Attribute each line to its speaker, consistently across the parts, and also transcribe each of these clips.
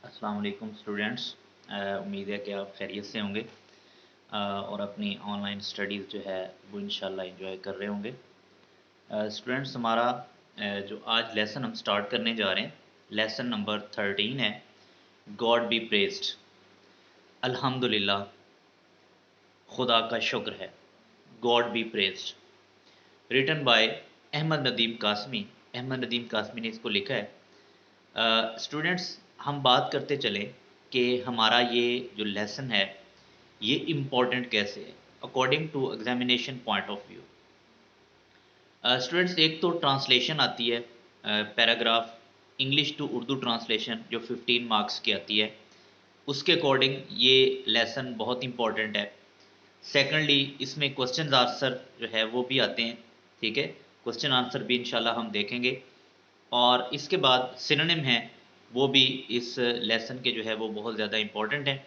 Speaker 1: अस्सलाम वालेकुम स्टूडेंट्स। उम्मीद है कि आप खैरियत से होंगे और अपनी ऑनलाइन स्टडीज़ जो है वो इंशाल्लाह एंजॉय कर रहे होंगे। स्टूडेंट्स हमारा जो आज लेसन हम स्टार्ट करने जा रहे हैं लेसन नंबर 13 है। God be praised. अल्हम्दुलिल्लाह, खुदा का शुक्र है। God be praised written by Ahmad Nadeem Qasmi. Ahmad Nadeem Qasmi ने इसको लिखा है। स्टूडेंट्स, हम बात करते चलें कि हमारा ये जो लेसन है ये इम्पॉर्टेंट कैसे है according to examination point of view. Students, एक तो ट्रांसलेशन आती है paragraph English to Urdu translation जो 15 मार्क्स की आती है, उसके अकॉर्डिंग ये लेसन बहुत इंपॉर्टेंट है। सेकेंडली, इसमें क्वेश्चन आंसर जो है वो भी आते हैं, ठीक है। क्वेश्चन आंसर भी इंशाल्लाह हम देखेंगे और इसके बाद सिनोनिम है वो भी इस लेसन के जो है वो बहुत ज़्यादा इम्पॉर्टेंट है।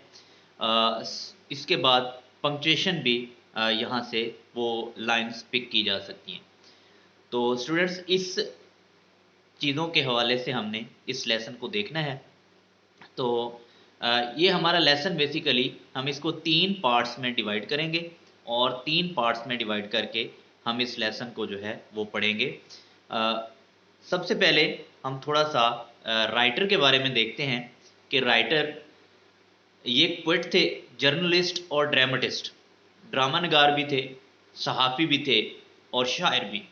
Speaker 1: इसके बाद पंक्चुएशन भी यहाँ से वो लाइंस पिक की जा सकती हैं। तो स्टूडेंट्स, इस चीज़ों के हवाले से हमने इस लेसन को देखना है। तो ये हमारा लेसन बेसिकली हम इसको 3 पार्ट्स में डिवाइड करेंगे और 3 पार्ट्स में डिवाइड करके हम इस लेसन को जो है वो पढ़ेंगे। सबसे पहले हम थोड़ा सा राइटर के बारे में देखते हैं कि राइटर ये पोएट थे, जर्नलिस्ट और ड्रामेटिस्ट, ड्रामा नगार भी थे, सहाफ़ी भी थे और शायर भी।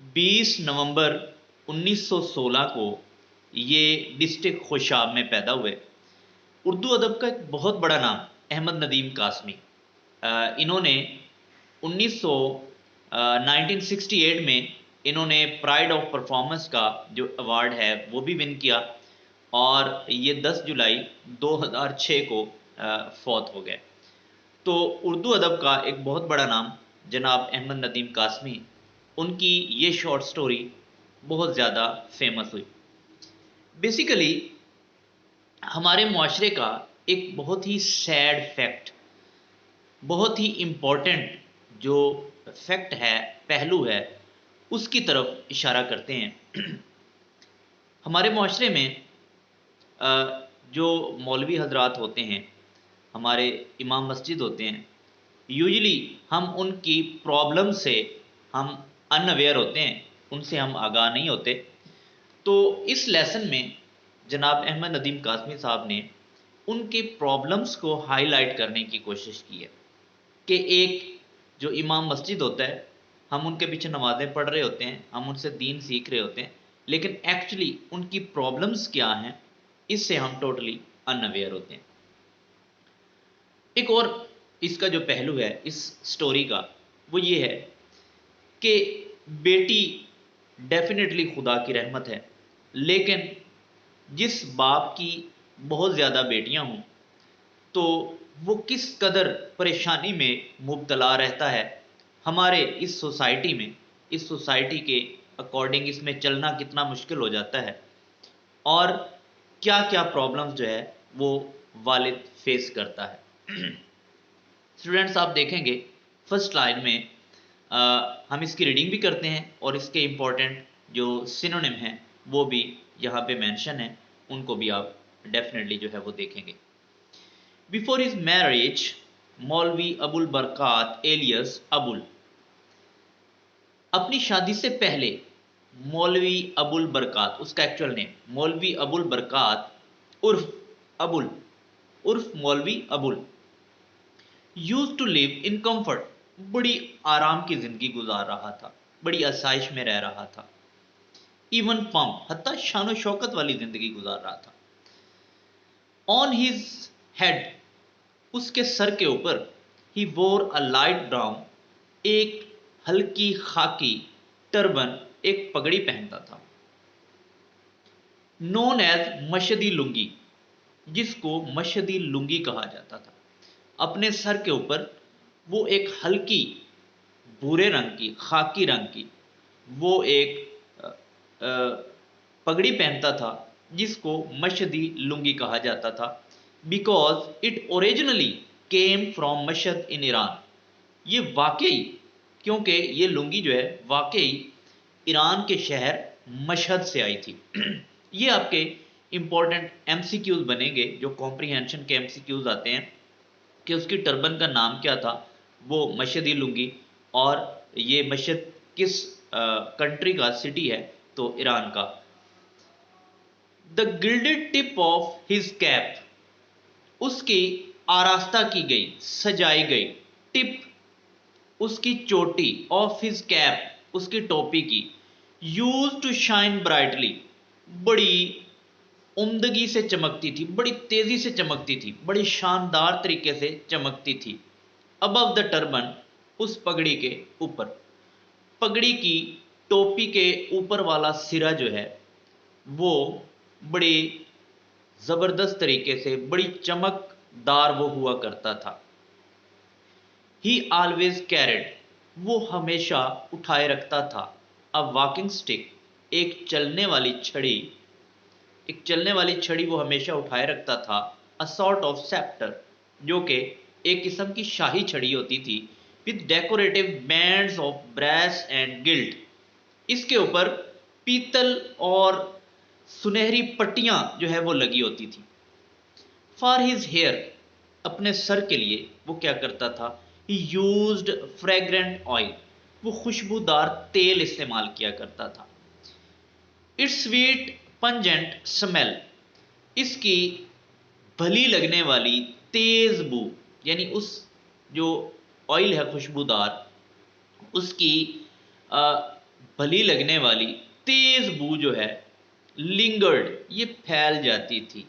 Speaker 1: 20 नवंबर 1916 को ये डिस्ट्रिक्ट खुशाब में पैदा हुए। उर्दू अदब का एक बहुत बड़ा नाम अहमद नदीम कासमी। इन्होंने 1968 में इन्होंने प्राइड ऑफ परफॉर्मेंस का जो अवार्ड है वो भी विन किया और ये 10 जुलाई 2006 को फौत हो गए। तो उर्दू अदब का एक बहुत बड़ा नाम जनाब अहमद नदीम कासमी, उनकी ये शॉर्ट स्टोरी बहुत ज़्यादा फेमस हुई। बेसिकली हमारे मुआशरे का एक बहुत ही सैड फैक्ट, बहुत ही इम्पोर्टेंट जो फैक्ट है, पहलू है, उसकी तरफ इशारा करते हैं। हमारे मुआशरे में जो मौलवी हजरात होते हैं, हमारे इमाम मस्जिद होते हैं, यूजुअली हम उनकी प्रॉब्लम से हम अनअवेयर होते हैं, उनसे हम आगाह नहीं होते। तो इस लेसन में जनाब अहमद नदीम कासमी साहब ने उनके प्रॉब्लम्स को हाईलाइट करने की कोशिश की है कि एक जो इमाम मस्जिद होता है, हम उनके पीछे नमाज़ें पढ़ रहे होते हैं, हम उनसे दीन सीख रहे होते हैं, लेकिन एक्चुअली उनकी प्रॉब्लम्स क्या हैं इससे हम टोटली अनअवेयर होते हैं। एक और इसका जो पहलू है इस स्टोरी का वो ये है कि बेटी डेफिनेटली खुदा की रहमत है, लेकिन जिस बाप की बहुत ज़्यादा बेटियां हों तो वो किस कदर परेशानी में मुब्तला रहता है। हमारे इस सोसाइटी के अकॉर्डिंग इसमें चलना कितना मुश्किल हो जाता है और क्या क्या प्रॉब्लम्स जो है वो वालिद फेस करता है। स्टूडेंट्स, आप देखेंगे फर्स्ट लाइन में हम इसकी रीडिंग भी करते हैं और इसके इम्पोर्टेंट जो सिनोनिम हैं वो भी यहाँ पे मेंशन है, उनको भी आप डेफिनेटली जो है वो देखेंगे। बिफोर हिज मैरिज, मौलवी अबुल बरकात एलियस अबुल, अपनी शादी से पहले मौलवी अबुल बरकात, उसका एक्चुअल नेम मौलवी अबुल बरकात उर्फ अबुल उर्फ मौलवी Abul use to live in comfort, बड़ी आराम की जिंदगी गुजार रहा था, बड़ी आसाइश में रह रहा था। इवन पम्प, हत्ता शानो शौकत वाली जिंदगी गुजार रहा था। ऑन हिज हेड, उसके सर के ऊपर, ही वोर अ लाइट ब्राउन, एक हल्की खाकी टर्बन, एक पगड़ी पहनता था। नोन एज मशदी लुंगी, जिसको मशदी लुंगी कहा जाता था। अपने सर के ऊपर वो एक हल्की भूरे रंग की, खाकी रंग की वो एक पगड़ी पहनता था जिसको मशदी लुंगी कहा जाता था। Because it originally came from Mashhad in Iran, ये वाकई, क्योंकि ये लुंगी जो है वाकई ईरान के शहर मशहद से आई थी। ये आपके इंपॉर्टेंट एमसीक्यूज बनेंगे, जो कॉम्प्रीहेंशन के एमसीक्यूज आते हैं कि उसकी टर्बन का नाम क्या था, वो मशहद ही लूंगी, और ये मशहद किस कंट्री का सिटी है, तो ईरान का। The gilded tip of his cap, उसकी आरास्ता की गई, सजाई गई टिप, उसकी चोटी, ऑफ हिज कैप, उसकी टोपी की, यूज टू शाइन ब्राइटली, बड़ी उम्दगी से चमकती थी, बड़ी तेजी से चमकती थी, बड़ी शानदार तरीके से चमकती थी। अबव द टर्बन, उस पगड़ी के ऊपर, पगड़ी की टोपी के ऊपर वाला सिरा जो है वो बड़ी जबरदस्त तरीके से, बड़ी चमकदार वो हुआ करता था। ही ऑलवेज कैरिड, वो हमेशा उठाए रखता था, अ वॉकिंग स्टिक, एक चलने वाली छड़ी, एक चलने वाली छड़ी वो हमेशा उठाए रखता था। अ सॉर्ट ऑफ सेप्टर, जो कि एक किस्म की शाही छड़ी होती थी, with decorative bands of brass and gilt, इसके ऊपर पीतल और सुनहरी पट्टियां जो है वो लगी होती थी। फॉर हिज हेयर, अपने सर के लिए वो क्या करता था, ही यूज्ड फ्रेग्रेंट ऑयल, वो खुशबूदार तेल इस्तेमाल किया करता था। इट्स स्वीट पंजेंट स्मेल, इसकी भली लगने वाली तेज बू, यानी उस जो ऑयल है खुशबूदार, उसकी भली लगने वाली तेज बू जो है, लिंगर्ड, ये फैल जाती थी,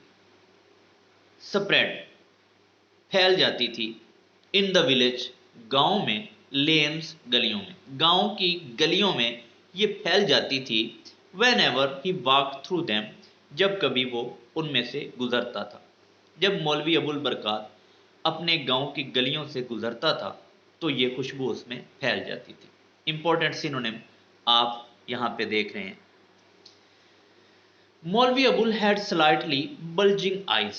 Speaker 1: स्प्रेड, फैल जाती थी, इन द विलेज, गांव में, लेन्स, गलियों में, गांव की गलियों में ये फैल जाती थी। When ever he walk through them, जब कभी वो उनमें से गुजरता था, जब मौलवी अबुल बरकात अपने गांव की गलियों से गुजरता था तो ये खुशबू उसमें फैल जाती थी। इंपॉर्टेंट सिनोनिम आप यहां पे देख रहे हैं। मौलवी Abul had slightly bulging eyes,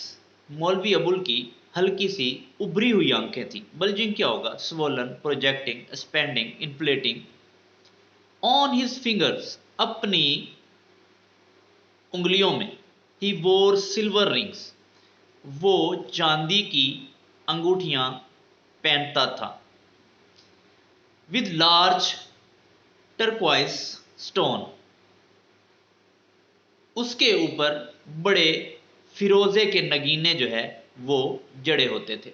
Speaker 1: मौलवी अबुल की हल्की सी उभरी हुई आंखें थी। बल्जिंग क्या होगा, swollen, projecting, spending, inflating. On his fingers, अपनी उंगलियों में, ही वोर सिल्वर रिंग्स, वो चांदी की अंगूठियां पहनता था। विद लार्ज टर्क्वाइज स्टोन, उसके ऊपर बड़े फिरोजे के नगीने जो है वो जड़े होते थे।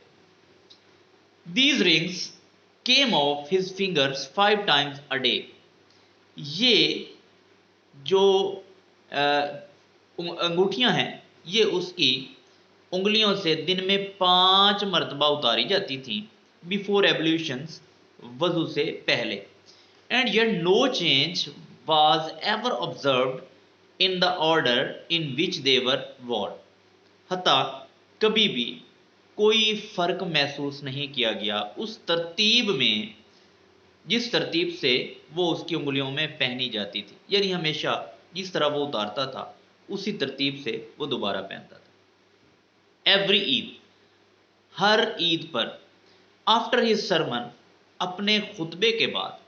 Speaker 1: These rings came of his fingers 5 times a day, ये जो अंगूठियां हैं ये उसकी उंगलियों से दिन में 5 मरतबा उतारी जाती थी। बिफोर एब्ल्यूशंस, वजू से पहले। And yet no change was ever observed in the order in which they were war, हता कभी भी कोई फर्क महसूस नहीं किया गया उस तरतीब में जिस तरतीब से वो उसकी उंगलियों में पहनी जाती थी, यानी हमेशा जिस तरह वो उतारता था उसी तरतीब से वो दोबारा पहनता था। एवरी ईद, हर ईद पर, आफ्टर हिज सरमन, अपने खुतबे के बाद,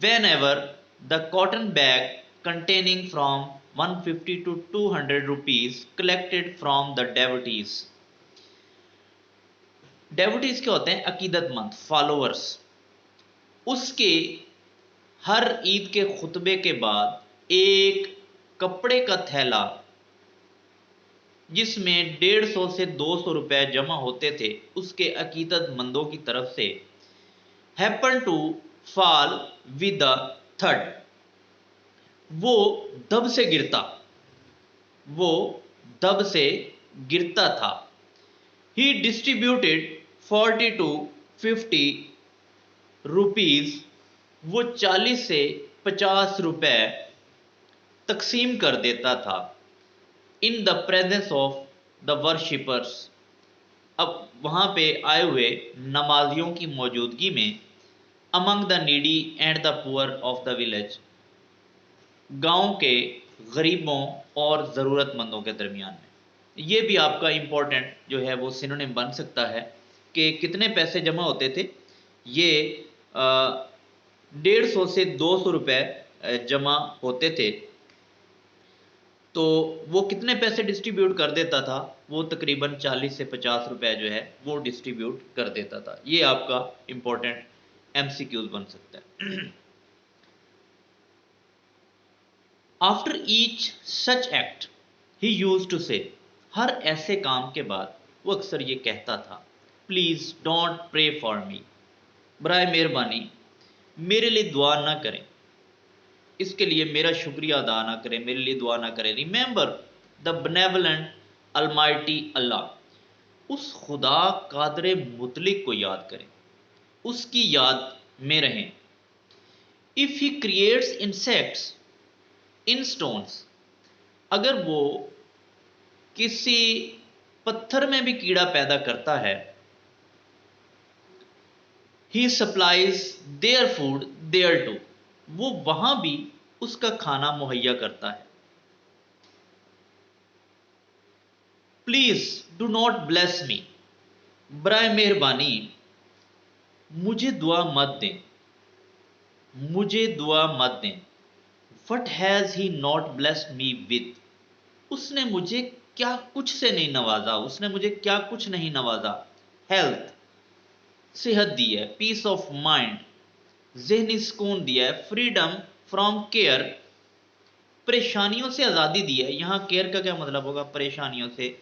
Speaker 1: whenever the cotton bag containing from 150 to 200 rupees collected from the devotees, devotees क्या होते हैं, अकीदतमंद, फॉलोअर्स, उसके हर ईद के खुतबे के बाद एक कपड़े का थैला जिसमें 150 से 200 रुपए जमा होते थे उसके अकीदतमंदों की तरफ से, happen to fall with the third, वो दब से गिरता, वो दब से गिरता था। ही डिस्ट्रीब्यूटेड 40 to 50 रुपीज, वो 40 से 50 रुपए तकसीम कर देता था। In the presence of the worshippers, अब वहां पे आए हुए नमाजियों की मौजूदगी में, among the needy and the poor of the village, गांव के गरीबों और ज़रूरतमंदों के दरमियान में। ये भी आपका इम्पोर्टेंट जो है वो सिनोनिम बन सकता है कि कितने पैसे जमा होते थे, ये 150 से 200 रुपए जमा होते थे तो वो कितने पैसे डिस्ट्रीब्यूट कर देता था? वो तकरीबन 40 से 50 रुपए जो है वो डिस्ट्रीब्यूट कर देता था। ये आपका इंपॉर्टेंट एमसीक्यूज बन सकता है। After each such act he use to say, हर ऐसे काम के बाद वो अक्सर ये कहता था, please don't pray for me, बराए मेहरबानी मेरे लिए दुआ ना करें, इसके लिए मेरा शुक्रिया अदा ना करें, मेरे लिए दुआ ना करें। रिमेंबर द बेनेवलेंट अलमाइटी अल्लाह, उस खुदा कादरे मुतलिक को याद करें, उसकी याद में रहें। If he creates insects in stones, अगर वो किसी पत्थर में भी कीड़ा पैदा करता है, he supplies their food there too, वो वहां भी उसका खाना मुहैया करता है। Please do not bless me, बराए मेहरबानी मुझे दुआ मत दें, मुझे दुआ मत दें। What has he not blessed me with, उसने मुझे क्या कुछ से नहीं नवाजा, उसने मुझे क्या कुछ नहीं नवाजा। हेल्थ, सेहत दी है। पीस ऑफ माइंड, ज़हनी सुकून दिया है। फ्रीडम फ्रॉम केयर, परेशानियों से आज़ादी दी है। यहाँ केयर का क्या मतलब होगा? परेशानियों से।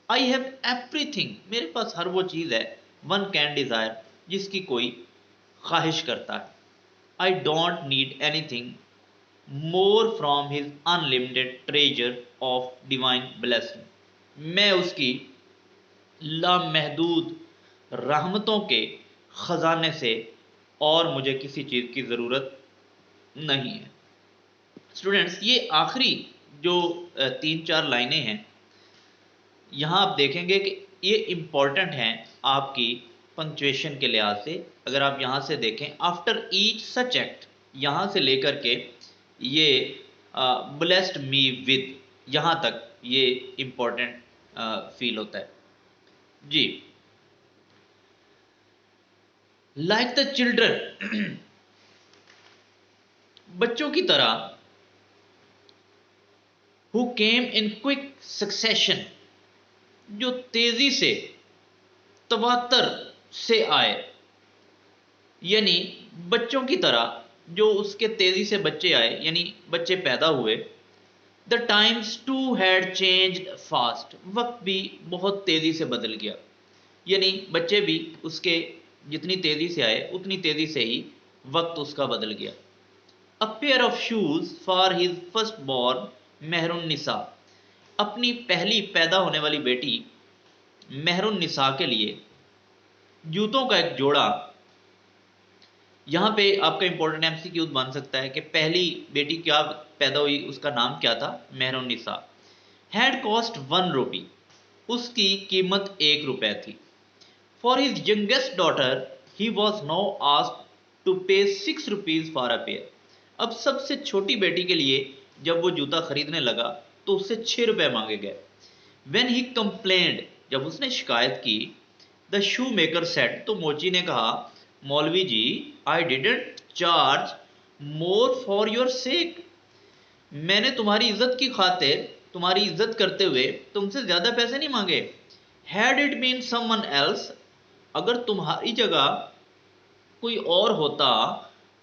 Speaker 1: आई हैव एवरीथिंग, मेरे पास हर वो चीज़ है। वन कैन डिज़ायर, जिसकी कोई ख्वाहिश करता है। I don't need anything more from his unlimited treasure of divine blessing, मैं उसकी लामहदूद रहमतों के ख़जाने से और मुझे किसी चीज़ की ज़रूरत नहीं है। स्टूडेंट्स, ये आखिरी जो 3-4 लाइनें हैं, यहाँ आप देखेंगे कि ये इम्पॉर्टेंट हैं आपकी पंक्चुएशन के लिहाज से। अगर आप यहाँ से देखें, आफ्टर ईच सच एक्ट, यहाँ से लेकर के ये ब्लेस्ड मी विद, यहाँ तक ये इम्पॉर्टेंट फील होता है जी। लाइक द चिल्ड्रन, बच्चों की तरह, who came in quick succession, जो तेजी से, तवातर से आए, यानी बच्चों की तरह जो उसके तेजी से बच्चे आए, यानी बच्चे पैदा हुए। The times too had changed fast, वक्त भी बहुत तेजी से बदल गया, यानी बच्चे भी उसके जितनी तेजी से आए उतनी तेजी से ही वक्त उसका बदल गया। A pair of shoes for his first born Mehrunnisa, अपनी पहली पैदा होने वाली बेटी मेहरुन निसा के लिए जूतों का एक जोड़ा। यहाँ पे आपका इंपॉर्टेंट एमसीक्यू बन सकता है कि पहली बेटी क्या पैदा हुई, उसका नाम क्या था? Mehrun Nisa. Had cost 1 rupee, उसकी कीमत 1 रुपए थी। For his youngest daughter he was now asked to pay 6 rupees for a pair, अब सबसे छोटी बेटी के लिए जब वो जूता खरीदने लगा तो उससे 6 रुपए मांगे गए। वेन ही कंप्लेंड, जब उसने शिकायत की, द शू मेकर सेट, तो मोची ने कहा, मौलवी ji, I didn't charge more for your sake, मैंने तुम्हारी इज्जत की खातिर, तुम्हारी इज्जत करते हुए तुमसे ज्यादा पैसे नहीं मांगे। Had it been someone else, अगर तुम्हारी जगह कोई और होता,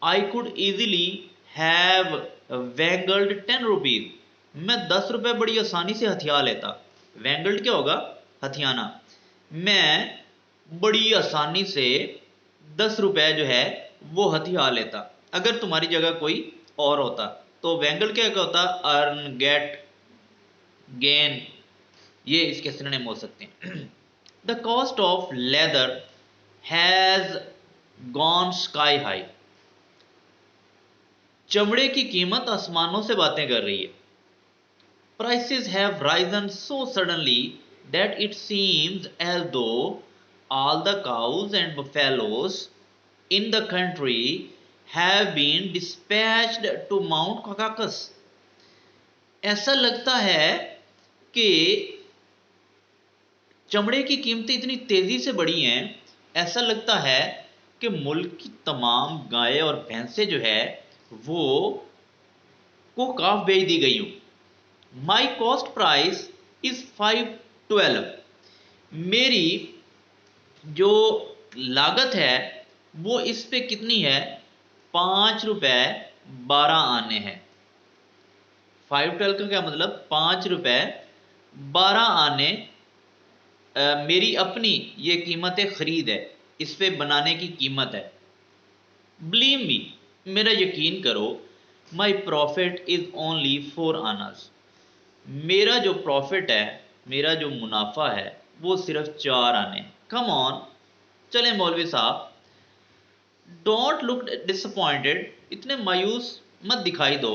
Speaker 1: I could easily have wangled 10 rupees, मैं 10 रुपए बड़ी आसानी से हथिया लेता। वैंगल्ड क्या होगा? हथियाना। मैं बड़ी आसानी से 10 रुपए जो है वो हथिया लेता अगर तुम्हारी जगह कोई और होता। तो वैंगल क्या होता? अर्न, गेट, गेन, ये इसके सिनोनिम हो सकते हैं। The cost of leather has gone sky high, चमड़े की कीमत आसमानों से बातें कर रही है। Prices have risen so suddenly that it seems as though all the cows and buffaloes in the country have been dispatched to Mount Caucasus, ऐसा लगता है कि चमड़े की कीमतें इतनी तेजी से बढ़ी हैं, ऐसा लगता है कि मुल्क की तमाम गायें और भैंसें जो है वो को काफ भेज दी गई हूं। My cost price is 512। मेरी जो लागत है वो इस पे कितनी है, 5 रुपए 12 आने हैं। 512 का क्या मतलब, 5 रुपए 12 आने मेरी अपनी ये कीमत खरीद है, इस पे बनाने की कीमत है। बिलीव मी, मेरा यकीन करो, माई प्रॉफिट इज ओनली 4 आनाज। मेरा जो प्रॉफिट है, मेरा जो मुनाफा है वो सिर्फ 4 आने। कम ऑन, चले मौलवी साहब, डोंट लुक डिसअपॉइंटेड, इतने मायूस मत दिखाई दो,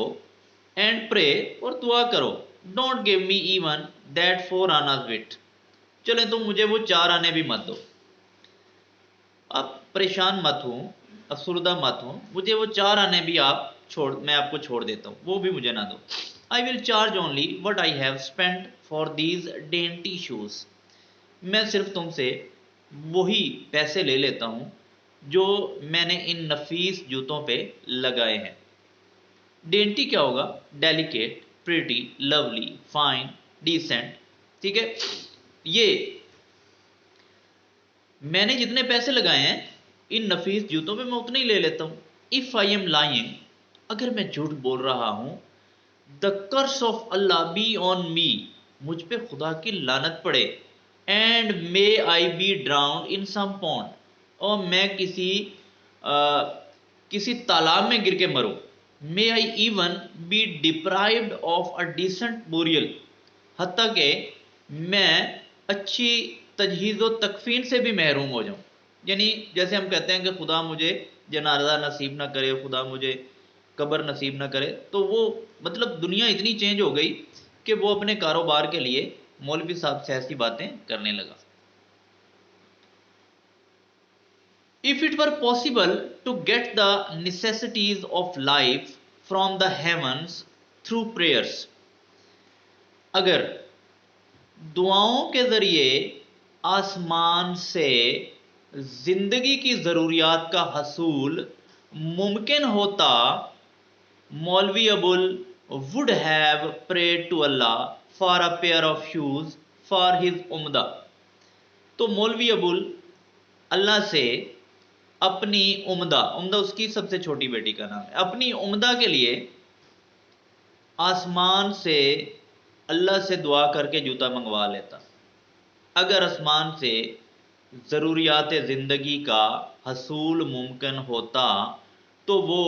Speaker 1: एंड प्रे, और दुआ करो, don't give me even that 4 आनाज बिट। चले तुम मुझे वो 4 आने भी मत दो। अब परेशान मत हूँ, अफसुर्दा मत हूँ, मुझे वो 4 आने भी आप छोड़, मैं आपको छोड़ देता हूँ, वो भी मुझे ना दो। I will charge only what I have spent for these dainty shoes. मैं सिर्फ तुमसे वही पैसे ले लेता हूँ जो मैंने इन नफीस जूतों पे लगाए हैं। डेंटी क्या होगा, delicate, pretty, lovely, fine, decent, ठीक है। ये मैंने जितने पैसे लगाए हैं इन नफीस जूतों पे मैं उतने ही ले लेता हूँ। इफ़ आई एम लाइंग, अगर मैं झूठ बोल रहा हूँ, the curse of Allah be on me, मुझ पे खुदा की लानत पड़े, and may I be drowned in some pond, और मैं किसी तालाब में गिर के मरूं। May I even be deprived of a decent burial, हत्ता कि मैं अच्छी तजहीज़ व तकफीन से भी महरूम हो जाऊं। यानी जैसे हम कहते हैं कि खुदा मुझे जनाजा नसीब ना करे, खुदा मुझे कब्र नसीब ना करे, तो वो मतलब दुनिया इतनी चेंज हो गई कि वो अपने कारोबार के लिए मौलवी साहब से ऐसी बातें करने लगा। If it were possible to get the necessities of life from the heavens through prayers, अगर दुआओं के ज़रिए आसमान से ज़िंदगी की ज़रूरियात का हसूल मुमकिन होता, मौलवी Abul would have prayed to Allah for a pair of shoes for his उम्दा। तो मौलवी अबुल अल्लाह से अपनी उम्दा, उम्दा उसकी सबसे छोटी बेटी का नाम है, अपनी उम्दा के लिए आसमान से अल्लाह से दुआ करके जूता मंगवा लेता। अगर आसमान से ज़रूरियात ज़िंदगी का हसूल मुमकिन होता तो वो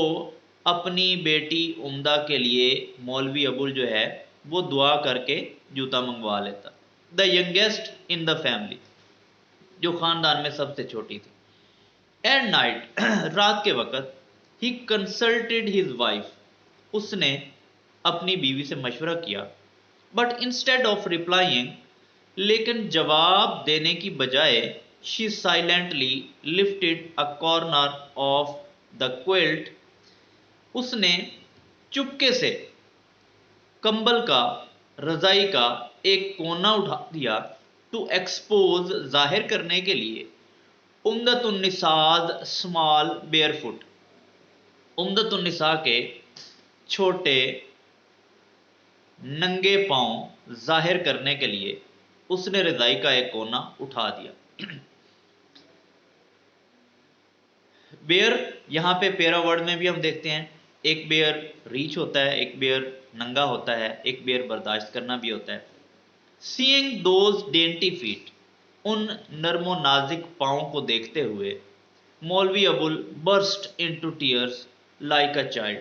Speaker 1: अपनी बेटी उम्दा के लिए मौलवी अबुल जो है वो दुआ करके जूता मंगवा लेता। The youngest in the family, जो ख़ानदान में सबसे छोटी थी। एट नाइट, रात के वक़्त, ही कंसल्टेड हिज वाइफ, उसने अपनी बीवी से मशवरा किया। बट इंस्टेड ऑफ रिप्लाइंग, लेकिन जवाब देने की बजाय, she silently lifted a corner of the quilt, उसने चुपके से कंबल का, रजाई का एक कोना उठा दिया, टू एक्सपोज, जाहिर करने के लिए, उम्दतुन्निसाज स्मॉल बेयरफुट, उम्दतुन्निसा के छोटे नंगे पांव जाहिर करने के लिए उसने रजाई का एक कोना उठा दिया। बेयर, यहाँ पे पेरा वर्ड में भी हम देखते हैं, एक बेयर रीच होता है, एक बेयर नंगा होता है, एक बेयर बर्दाश्त करना भी होता है। सीइंग दोज डेंटी फीट, उन नरमो नाजिक पाँव को देखते हुए, मौलवी Abul burst into tears like a child,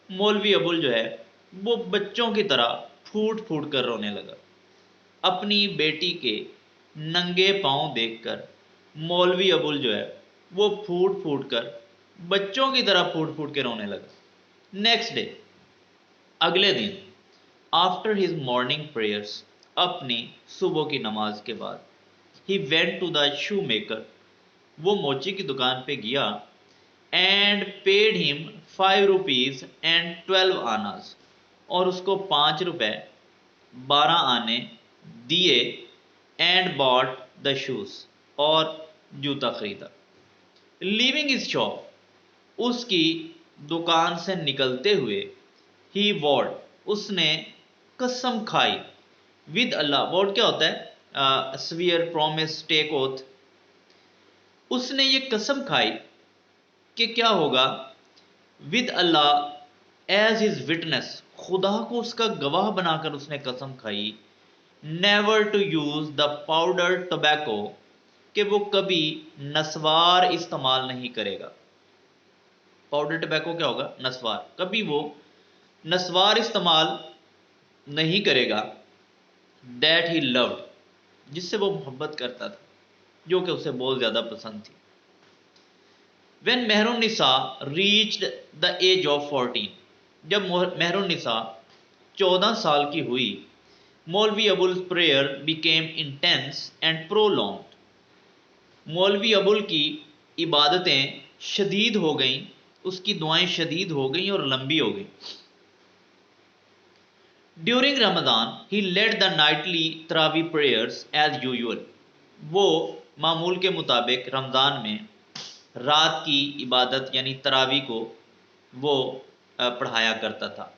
Speaker 1: मौलवी अबुल जो है वो बच्चों की तरह फूट फूट कर रोने लगा। अपनी बेटी के नंगे पाँव देखकर मौलवी अबुल जो है वो फूट फूट कर बच्चों की तरह फूट फूट के रोने लगा। नेक्स्ट डे, अगले दिन, आफ्टर हिज मॉर्निंग प्रेयर्स, अपनी सुबह की नमाज के बाद, he went to the shoe maker, वो मोची की दुकान पे गया, and paid him 5 rupees and 12 annas, और उसको 5 रुपए 12 आने दिए, एंड बॉट द शूज, और जूता खरीदा। लीविंग इज शॉप, उसकी दुकान से निकलते हुए, ही वॉर्ड, उसने कसम खाई विद अल्लाह। वोट क्या होता है? Swear, promise, take oath. उसने ये कसम खाई कि क्या होगा, with Allah as his witness, खुदा को उसका गवाह बनाकर उसने कसम खाई, never to use the powder tobacco, कि वो कभी नस्वार इस्तेमाल नहीं करेगा। पाउडर टोबैको क्या होगा? नस्वार। कभी वो नस्वार इस्तेमाल नहीं करेगा। दैट ही लव्ड, जिससे वो मोहब्बत करता था, जो कि उसे बहुत ज़्यादा पसंद थी। When Mehrun-Nisa reached the age of 14, जब मेहरुन्निसा 14 साल की हुई, मौलवी Abul prayer became intense and prolonged, मौलवी अबुल की इबादतें शदीद हो गईं, उसकी दुआएं शदीद हो गईं और लंबी हो गईं। During Ramzan he led the nightly tarawih prayers as usual, वो मामूल के मुताबिक रमज़ान में रात की इबादत यानी तरावी को वो पढ़ाया करता था।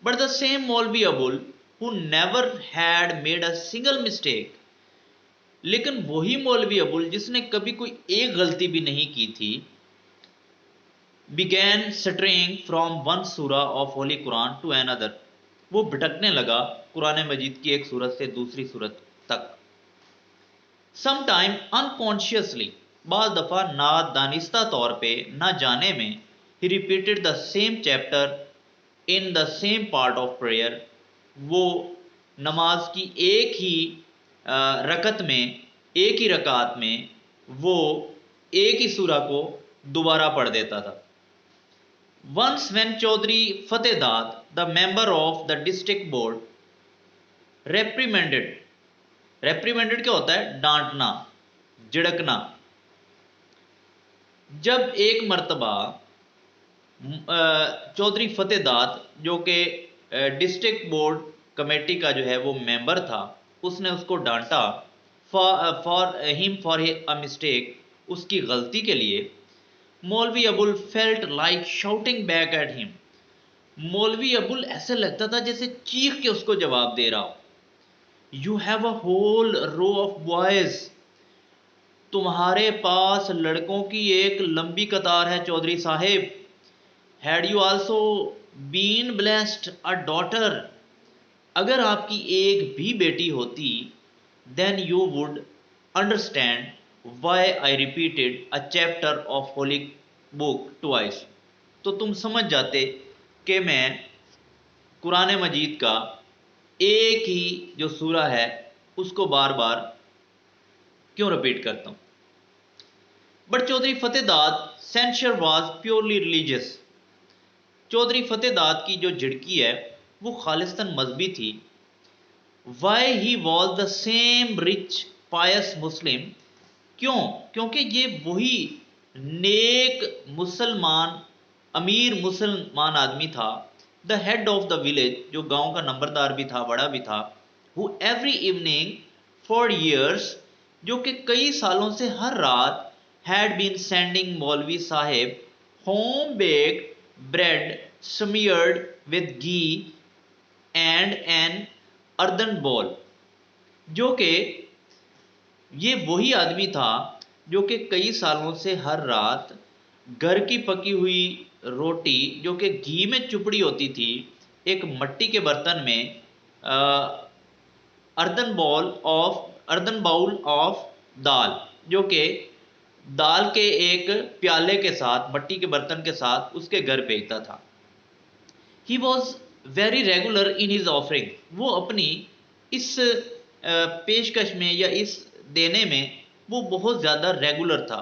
Speaker 1: बट द सेम मौलवी Abul who never had made a single mistake, लेकिन वही मौलवी अबुल जिसने कभी कोई एक गलती भी नहीं की थी, began straying from one surah of holy Quran to another, वो भटकने लगा कुरान मजीद की एक सूरत से दूसरी सूरत तक। समटाइम अनकॉन्शियसली, बाज़ दफ़ा नादानिस्ता तौर पे, ना जाने में, he repeated the same chapter in the same part of prayer, वो नमाज की एक ही रकत में, एक ही रकात में वो एक ही सूरा को दोबारा पढ़ देता था। Once when Chaudhary Fatehdad the member of the district board reprimanded, reprimanded क्या होता है? डांटना, झिड़कना। जब एक मर्तबा चौधरी फतेहदाद, जो कि डिस्ट्रिक्ट बोर्ड कमेटी का जो है वो मेंबर था, उसने उसको डांटा for him for a mistake, उसकी गलती के लिए, मौलवी Abul felt like shouting back at him, मौलवी अबुल ऐसे लगता था जैसे चीख के उसको जवाब दे रहा हो। You have a whole row of boys, तुम्हारे पास लड़कों की एक लंबी कतार है Chaudhary Sahib. Had you also been blessed a daughter, अगर आपकी एक भी बेटी होती, then you would understand why I repeated a chapter of holy book twice, तो तुम समझ जाते कि मैं कुरान मजीद का एक ही जो सूरा है उसको बार बार क्यों रिपीट करता हूँ। But Chaudhary Fatehdad censure was purely religious, Chaudhary Fatehdad की जो झिड़की है वो खालिस्तन मजहबी थी। Why he was the same rich pious Muslim, क्यों? क्योंकि ये वही नेक मुसलमान, अमीर मुसलमान आदमी था, the head of the village, जो गांव का नंबरदार भी था, बड़ा भी था, who every evening for years, जो कि कई सालों से हर रात, had been sending Maulvi Sahib home baked bread smeared with ghee and an earthen ball, जो कि ये वही आदमी था जो कि कई सालों से हर रात घर की पकी हुई रोटी, जो कि घी में चुपड़ी होती थी, एक मट्टी के बर्तन में, अर्दन बाउल ऑफ दाल, जो कि दाल के एक प्याले के साथ, मट्टी के बर्तन के साथ उसके घर भेजता था। He was very regular in his offering, वो अपनी इस पेशकश में या इस देने में वो बहुत ज़्यादा रेगुलर था,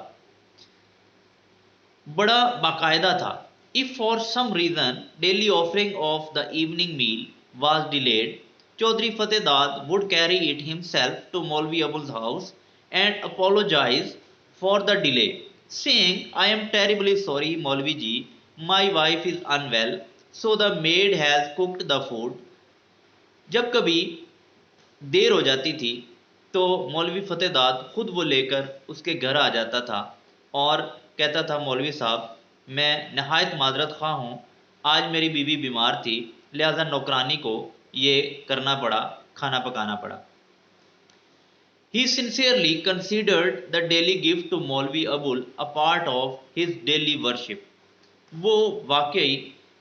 Speaker 1: बड़ा बाकायदा था। If for some reason daily offering of the evening meal was delayed, Chaudhary Fatehdad would carry it himself to Maulvi Abul's house and apologise for the delay, saying I am terribly sorry Maulvi ji, my wife is unwell, so the maid has cooked the food. जब कभी देर हो जाती थी तो मौलवी फतेहदाद खुद वो लेकर उसके घर आ जाता था और कहता था, मौलवी साहब मैं नहायत माजरत ख़्वाह हूँ, आज मेरी बीवी बीमार थी, लिहाजा नौकरानी को ये करना पड़ा, खाना पकाना पड़ा। He sincerely considered the daily gift to Maulvi Abul a part of his daily worship. वो वाकई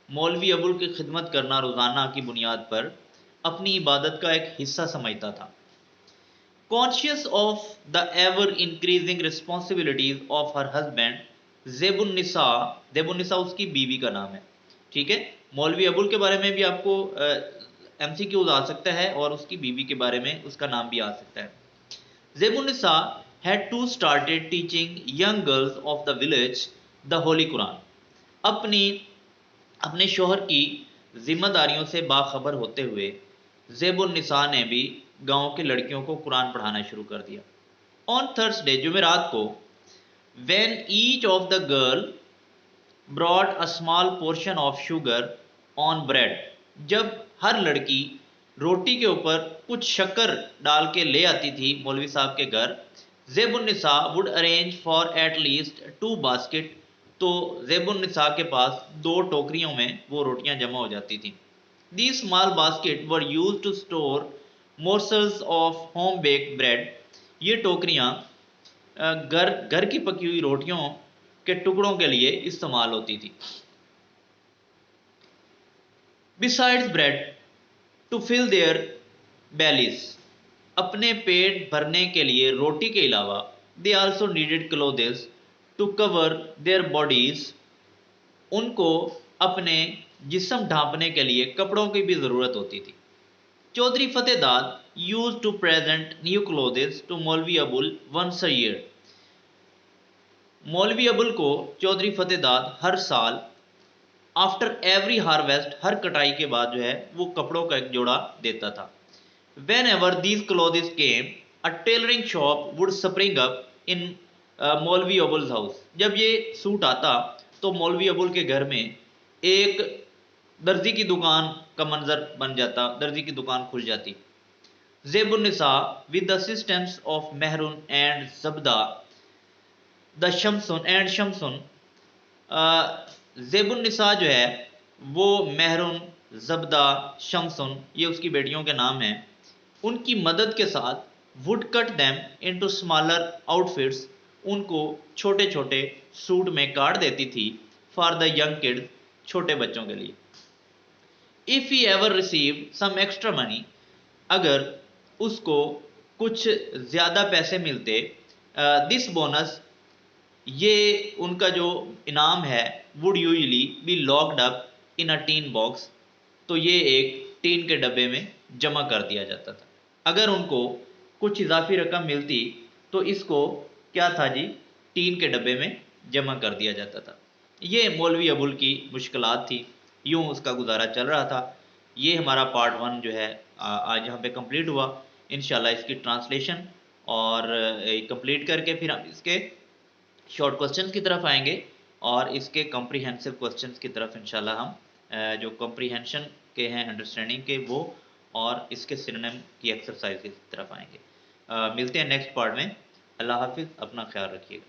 Speaker 1: मौलवी अबुल की खिदमत करना रोज़ाना की बुनियाद पर अपनी इबादत का एक हिस्सा समझता था। Conscious of the ever increasing responsibilities of her husband, ज़ेबुन्निसा उसकी बीवी का नाम है, ठीक है। मौलवी अबुल के बारे में भी आपको MCQ आ सकता है और उसकी बीवी के बारे में उसका नाम भी आ सकता है। ज़ेबुन्निसा had to started teaching young girls of the village the Holy Quran. अपने शोहर की जिम्मेदारियों से बाखबर होते हुए ज़ेबुन्निसा ने भी गांव की लड़कियों को कुरान पढ़ाना शुरू कर दिया। ऑन थर्सडे, जुमेरात को, when each of the girl brought a small portion of sugar on bread, जब हर लड़की रोटी के ऊपर कुछ शक्कर डाल के ले आती थी मौलवी साहब के घर, Zebunnisa would arrange for at least 2 basket, तो ज़ेबुन्निसा के पास 2 टोकरियों में वो रोटियां जमा हो जाती थी। These small baskets were used to store morsels of home baked bread. ये टोकरियां घर की पकी हुई रोटियों के टुकड़ों के लिए इस्तेमाल होती थी। Besides bread to fill their bellies, अपने पेट भरने के लिए रोटी के अलावा they also needed clothes to cover their bodies, उनको अपने जिस्म ढांपने के लिए कपड़ों की भी ज़रूरत होती थी। Chaudhary फतेहदाद used to present new clothes to मौलवी अबुल once a year. मौलवी अबुल को चौधरी फतेहदाद हर साल आफ्टर एवरी हार्वेस्ट, हर कटाई के बाद जो है वो कपड़ों का एक जोड़ा देता था। Whenever these clothes came, a tailoring shop would spring up in मौलवी अबुल हाउस। जब ये सूट आता तो मौलवी अबुल के घर में एक दर्जी की दुकान का मंजर बन जाता, दर्जी की दुकान खुल जाती। Zebunnisa with the assistance of Mehrun and Zabda the Shamsun, Zebunnisa जो है वो मेहरून, ज़बदा, शमसुन, ये उसकी बेटियों के नाम हैं, उनकी मदद के साथ would cut them into smaller outfits, उनको छोटे छोटे सूट में काट देती थी फॉर द यंग किड्स, छोटे बच्चों के लिए। If he ever receive some extra money, अगर उसको कुछ ज़्यादा पैसे मिलते, दिस बोनस, ये उनका जो इनाम है, would usually B locked up in a tin box, तो ये एक टीन के डब्बे में जमा कर दिया जाता था। अगर उनको कुछ इजाफी रकम मिलती तो इसको क्या था जी, टीन के डब्बे में जमा कर दिया जाता था। ये मौलवी अबुल की मुश्किलात थी, यूँ उसका गुजारा चल रहा था। ये हमारा पार्ट 1 जो है आज यहाँ पे कंप्लीट हुआ। इंशाल्लाह इसकी ट्रांसलेशन और कंप्लीट करके फिर हम इसके शॉर्ट क्वेश्चन की तरफ आएंगे और इसके कॉम्प्रिहेंसिव क्वेश्चंस की तरफ इंशाल्लाह हम जो कॉम्प्रिहेंशन के हैं, अंडरस्टैंडिंग के, वो और इसके सिनोनिम की एक्सरसाइज की तरफ आएंगे। मिलते हैं नेक्स्ट पार्ट में। अल्लाह हाफिज़, अपना ख्याल रखिएगा।